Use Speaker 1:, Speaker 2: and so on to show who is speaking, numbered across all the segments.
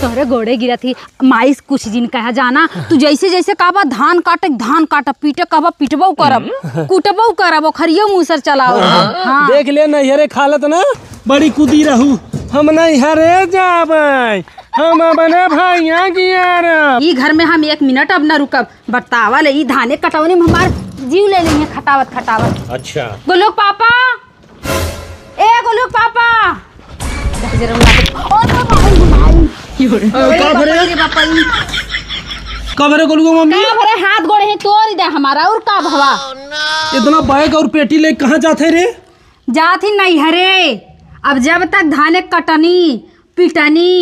Speaker 1: तोहरे गोड़े गिरा थी माई कुछ दिन कहा जाना तू जैसे जैसे कहबा धान काट पीटे कहबा पिटबो करब कुटबो करब खरियो मुसर चलाओ। हाँ।
Speaker 2: देख ले नैहरे खालत ना बड़ी कुदी रहू हम नैहरे जाबै हम अपने भैया गिया
Speaker 1: ई घर में हम 1 मिनट अब न रुकब बतावा ले ई धाने कटवने में हमार जीव ले लेंगे खटावत। अच्छा गोलोक पापा ए गोलोक पापा
Speaker 2: मम्मी
Speaker 1: हाथ गोड़े हैं तोड़ दे हमारा और का भवा
Speaker 2: इतना बैग और पेटी ले कहाँ जाते रे?
Speaker 1: जाती नहीं हरे अब जब तक धाने कटनी पिटनी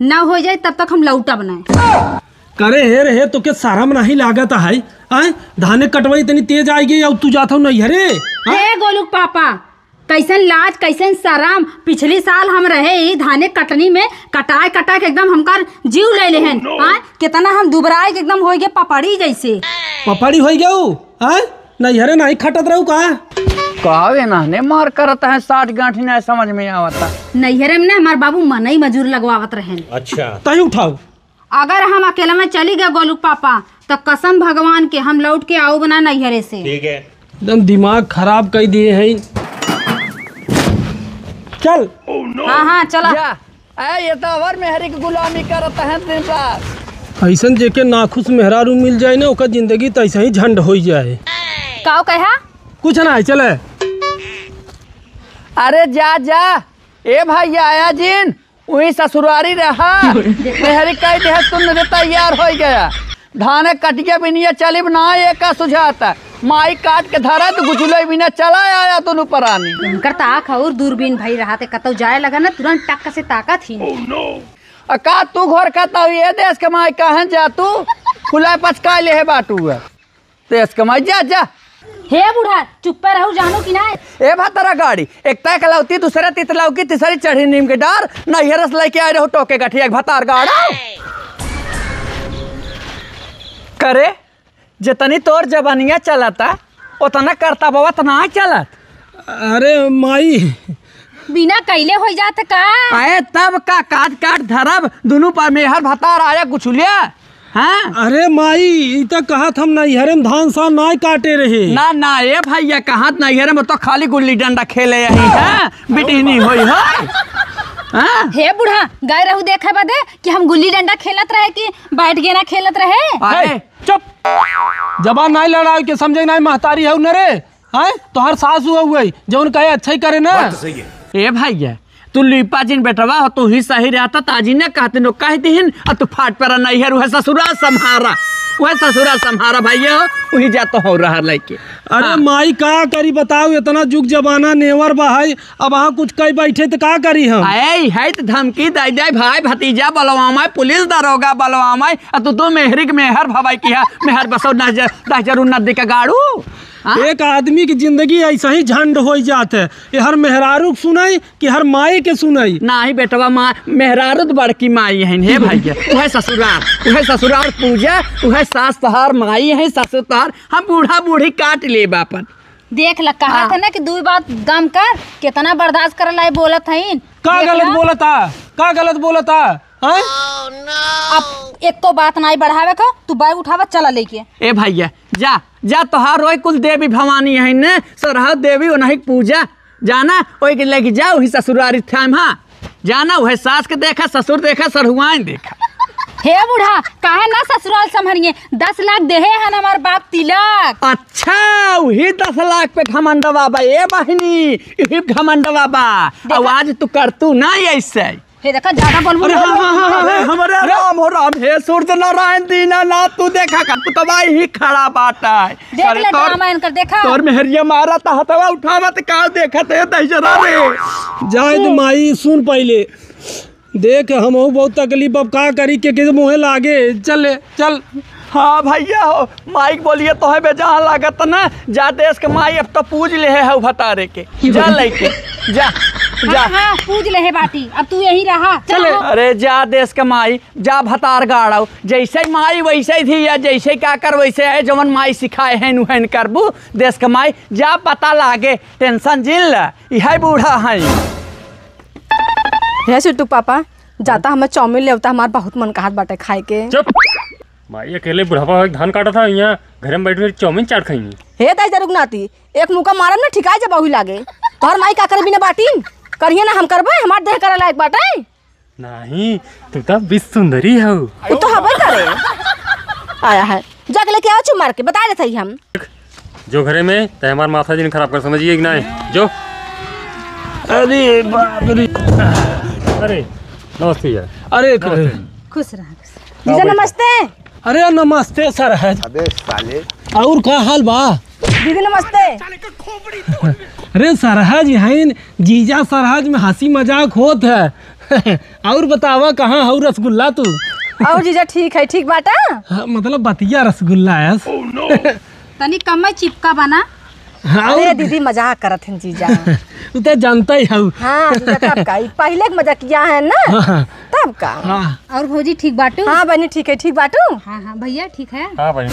Speaker 1: न हो जाए तब तक हम लौटा बनाए
Speaker 2: करे हे तो के शर्म नहीं लागत है धाने कटवाई इतनी तेज आएगी अब तू जाता हूँ नहीं हरे
Speaker 1: हे गोलुक पापा कैसन लाज कैसन शर्म पिछली साल हम रहे ही धाने कटनी में कटाए के एकदम हमकार जीव ले लेहन कितना हम दुबराए एकदम हो गए पपड़ी जैसे
Speaker 2: पपड़ी हो गया नहीं हरे नहीं खटत रहू
Speaker 3: कहवे ना ने मार करता है 60 गांठी नहीं समझ में आवता
Speaker 1: नैहरे में हमारे बाबू मनई मजूर लगवावत रहे।
Speaker 2: अच्छा तही उठाओ
Speaker 1: अगर हम अकेला में चली गए गोलुक पापा तो कसम भगवान के हम लौट के आओ बना नैहरे से। ठीक है
Speaker 2: एकदम दिमाग खराब कर दिए हैं। चल
Speaker 1: हाँ चला
Speaker 3: ये तो और मेहरी की गुलामी करता है दिन रात
Speaker 2: ऐसा जेके नाखुश मेहरारू मिल जाए ना ओकर जिंदगी तो ऐसा ही झंड हो जाए।
Speaker 1: का कहा
Speaker 2: कुछ ना है चले।
Speaker 3: अरे जा ए भाई आया जिन वही ससुरारी रहा मेहरी कह दे तुम तैयार हो गया धाने कटिया बिनिया चली ना ये का सुझाता माई काट के धरा तो गुचुले बिना चला आया तो परानी
Speaker 1: उनकर ताक और दूरबीन भाई रहा थे कतौ जाए लगा ना तुरंत टक्का से ताका थी।
Speaker 3: का तू घर खाता ये देश कमाई कहाँ जा तू खुला पचका ले है बाटू देश कमाई जा
Speaker 1: हे बूढ़ा चुप रहू जानो कि ना
Speaker 3: ए भातरा गाड़ी एक तय कलौती दूसरे तितलाऊ की तीसरी चढ़ी नीम के डार नहीं रस लेके आए रहो टोके गठिया भातार गाड़ा करे जितनी तोर जबानिया चलता उतना करता बाबा तना चलत।
Speaker 2: अरे माई
Speaker 1: बिना कैले हो जात का
Speaker 3: आए तब का काट धरब दोनों पर मेहर भातार आया गुछुलिया। हाँ
Speaker 2: अरे माई तो कहा हम नैहरे में धान सान ना काटे रहे
Speaker 3: ना ये भैया कहा नैहरे में तो खाली गुल्ली डंडा खेले यही है बेटी नहीं हुई है।
Speaker 1: हे बूढ़ा गाय रहू देखे बदे कि हम गुल्ली डंडा खेलत रहे कि बैठ गेना खेलत रहे।
Speaker 2: चुप जबान नहीं लड़ाई के समझे नहीं महतारी है उनरे तो हर सास हुआ जो कहे अच्छा ही करे ना।
Speaker 3: ए भैया तू लिपा जिन बेटवा हो तू ही सही रहता ताजी ने कहते नो कहते हिन और तू फाट पर नहीं है ससुराल संहारा भैया हो वही जाता हो रहा लेके।
Speaker 2: अरे माई का करी बताओ इतना जुग जमाना नेवर बहाई अब वहाँ कुछ कई बैठे तो का करी हम
Speaker 3: है तो धमकी दे भाई भतीजा बलवामा पुलिस दरोगा बलवामा तू मेहरी के मेहर भवाई की मेहर बसो नजर नदी का गाड़ू।
Speaker 2: एक आदमी की जिंदगी ऐसा ही झंड हो जाते है हर मेहरारू सुनाई कि हर माई के सुनाई
Speaker 3: ना ही बेटवा माँ मेहरारू तो बड़की माई है हे भैया वह ससुराल पूजा वह सास तहार माई है ससुर तहार हम बूढ़ा बूढ़ी काट ले बापन
Speaker 1: देख ल कहा था ना कि दो बात दम कर कितना बर्दाश्त कर ला बोलत है
Speaker 2: का गलत बोलता
Speaker 1: अब एक तो बात नहीं बढ़ावे का तू बैग उठावा चला लेके।
Speaker 3: ए भैया जा तोहार रोई कुल देवी भवानी है ने सरहद देवी नहीं पूजा जाना ओई के लेके जाओ ही ससुरारी थाम जाना वह सास के देखा ससुर देखा सरहुआइन देखा।
Speaker 1: हे बूढ़ा काहे ना ससुराल संभरिए 10 लाख देहे हन हमार बाप तिलक।
Speaker 3: अच्छा वही 10 लाख पे घमंडवा बा ए बहनी यही घमंडवा बा आवाज तू करतू ना ऐसे
Speaker 1: हे देखा ज्यादा बोलबो
Speaker 3: हमारे राम हो राम हे सूर्य नारायण दीना ना तू देखा का पुतवाई ही खड़ा बाटा है
Speaker 1: देख ले ड्रामा इनकर देखा
Speaker 3: तोर मेहरिया मारा ता हथवा उठावत का देखत है दहजरा रे
Speaker 2: जाए तो माई सुन पहले देख हम बहुत तकलीफ अब का करी के मुँहे लागे चल।
Speaker 3: हाँ भैया हो माइक बोलिए तो है बेजहाँ लागत ना जा देश के माई अब तो पूज ले है भतारे के जा लेके जा
Speaker 1: हाँ, पूज ले है बाटी अब तू यही रहा
Speaker 3: चले। अरे जा देश के माई जा भतार गाड़ो जैसे माई वैसे थी या जैसे क्या कर वैसे है जवन माई सिखाए है नुहन करबू देश के माई जा पता लागे टेंशन जिल यह बूढ़ा है।
Speaker 4: हे सिट्टू पापा जाता हमें चाउमीन लेवता हमार बहुत मन कहत बाटे खाए के।
Speaker 2: चुप। माई अकेले बुढ़ापा धान काटा था यहाँ घर में बैठ कर चाउमीन चाट खाएंगी।
Speaker 4: हे दाई जरूर नाती एक मुका मारम ना ठिकाई जब बहु लागे। तोहर माई का करे बिना बाटीन करिए ना हम करबे हमार देह करे लायक बाटे।
Speaker 2: नहीं तू तो बिस सुंदरी हो।
Speaker 4: वो तो हबे करे आया है जाके लेके आओ चुप मार के बता दे सही हम
Speaker 2: जो घरे में ते हमार माथा जी खराब कर समझिए कि नहीं जो। अरे बाप रे। अरे नमस्ते यार। अरे
Speaker 1: खुश रहा।
Speaker 4: जीजा नमस्ते।
Speaker 2: अरे नमस्ते सर है।
Speaker 5: अबे साले
Speaker 2: और का हाल बा?
Speaker 4: दीदी नमस्ते।
Speaker 2: अरे सरहज है जीजा सरहज में हंसी मजाक होत है। और बतावा कहाँ हो रसगुल्ला तू?
Speaker 4: और जीजा ठीक है ठीक बाटा।
Speaker 2: हाँ, मतलब बतिया रसगुल्ला है।
Speaker 1: तनी कम चिपका बना।
Speaker 4: अरे दीदी मजाक करत हैं जीजा।
Speaker 2: तू तो जानता ही हो।
Speaker 4: हाँ जीजा तब का पहले के मजाक किया है ना तब का।
Speaker 2: हाँ
Speaker 1: और भौजी ठीक बाटू?
Speaker 4: हाँ बनी ठीक है ठीक बाटू।
Speaker 1: हाँ हाँ भैया ठीक है।
Speaker 2: हाँ भाई।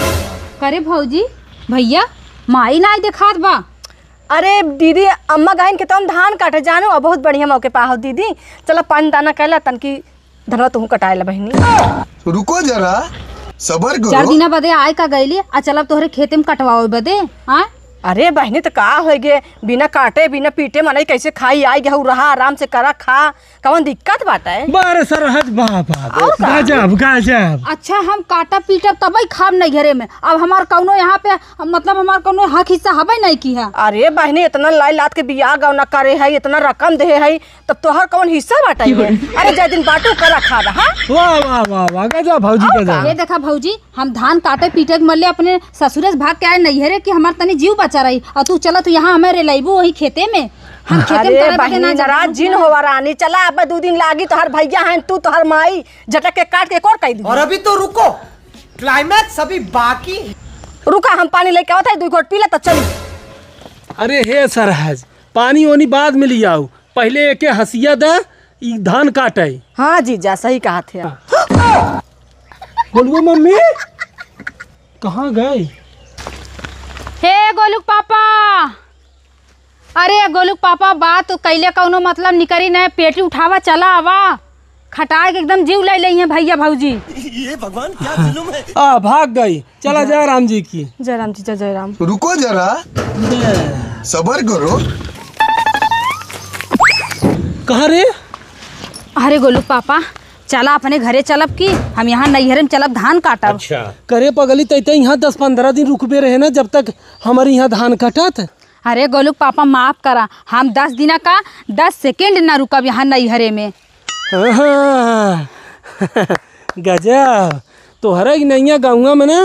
Speaker 1: करे भौजी भैया माई ना दिखात बा।
Speaker 4: अरे दीदी अम्मा गायन के तो हम धान काटे जानो और बहुत बढ़िया मौके पा हो दीदी। चलो पान दाना कहला तन की धनवा तुम कटाए ला बहनी।
Speaker 5: रुको जरा सबर
Speaker 1: 4
Speaker 5: करो।
Speaker 1: दिन बदे आए का गईली आ चलब तोहरे खेते में कटवाओ बदे। हाँ
Speaker 4: अरे बहनी तो का हो गे बिना काटे बिना पीटे मनाई कैसे खाई आई गहू रहा आराम से करा खा कौन दिक्कत बाटा है।
Speaker 2: बारे सरहज बाबा गजब गजब।
Speaker 1: अच्छा हम काटा पीटब तबई खाब नहीं घरे में। अब हमार कौनो यहाँ पे मतलब हमार कौनो हक हिस्सा हबे नहीं की है।
Speaker 4: अरे बहनी इतना लाई लात के बियाह गौना करे है इतना रकम दे है तब तोहर कौन हिस्सा बाटा है। अरे जय दिन बाटू करा खा रहा।
Speaker 2: वाह वाह वाह वाह गजब भौजी गजब।
Speaker 1: ये देखा भौजी हम धान काटे पीटे के मल्ले अपने ससुरे से भाग के आए नैहरे कि हमार तनी जीव बचा रही और तू चला तू यहाँ हमें रेलाइबू वही खेते में हम खेते में
Speaker 4: अरे
Speaker 1: करे बदे
Speaker 4: बहनी
Speaker 1: ना
Speaker 4: नाराज जिन होवा रानी चला अब 2 दिन लागी तोहर भैया हैं तू तोहर माई झटक के काट के कोर कह दी।
Speaker 6: और अभी तो रुको क्लाइमैक्स अभी बाकी।
Speaker 4: रुका हम पानी लेके आवत है 2 घोट पी ले तो चली।
Speaker 2: अरे हे सरहज पानी ओनी बाद में लिया पहले एके हंसिया दे ई धान काटे।
Speaker 4: हाँ जीजा सही कहा थे।
Speaker 2: बोलुआ मम्मी कहाँ गए?
Speaker 1: हे गोलुक पापा। अरे गोलुक पापा बात तो कैले कौनो मतलब निकरी नहीं पेटी उठावा चला आवा खटाए के एकदम जीव ले ली है भैया भौजी।
Speaker 6: ये भगवान क्या जुल्म है।
Speaker 2: भाग गई। चला जा राम जी की।
Speaker 4: जय राम जीजा जय राम।
Speaker 5: रुको जरा सबर करो।
Speaker 2: कहाँ रे?
Speaker 1: अरे गोलुक पापा चला अपने घरे चलब की हम यहाँ नैहरे में चलब धान काटब।
Speaker 2: अच्छा करे पगली तैते यहाँ 10-15 दिन रुकबे रहे ना जब तक हमारे यहाँ धान कटत।
Speaker 1: अरे गोलुक पापा माफ करा हम 10 दिन का 10 सेकेंड ना रुकब यहाँ नैहरे में।
Speaker 2: गजब तोहरा की नैया गाँव में ना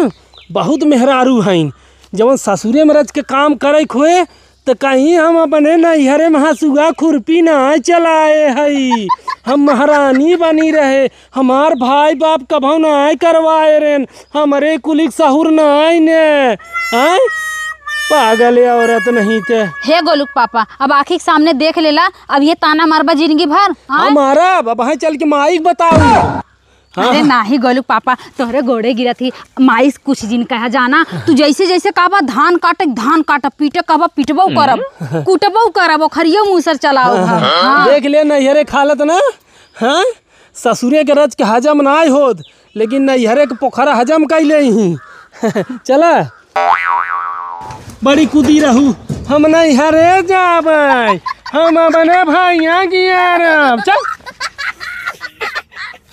Speaker 2: बहुत मेहरारू हैं जवन ससुरे में रच के काम करे खोए तो कहीं हम अपने नैहरे में हंसुआ खुरपी ना चलाए हई हम महारानी बनी रहे हमार भाई बाप कभौ ना आए करवाए रेन हमारे कुलिक सहुर ना आए ने आए पागल औरत नहीं थे।
Speaker 1: हे गोलुक पापा अब आँखी के सामने देख लेला अब ये ताना मारबा जिंदगी भर।
Speaker 2: हमारा अब चल के माइक बताऊ।
Speaker 1: अरे नाही गोलुक पापा तोहरे गोड़े गिरा थी माई कुछ दिन कहा जाना तू जैसे जैसे कहबा धान काट पीटे कहबा पिटबो करब कुटबो करब खरियो मुसर चलाओ।
Speaker 2: देख ले नैहरे खालत ना। हाँ ससुरे के रच के हजम ना होत लेकिन नैहरे के पोखरा हजम कैले ही। चला बड़ी कुदी रहू हम नैहरे जाबै हम अपने भैया की चल।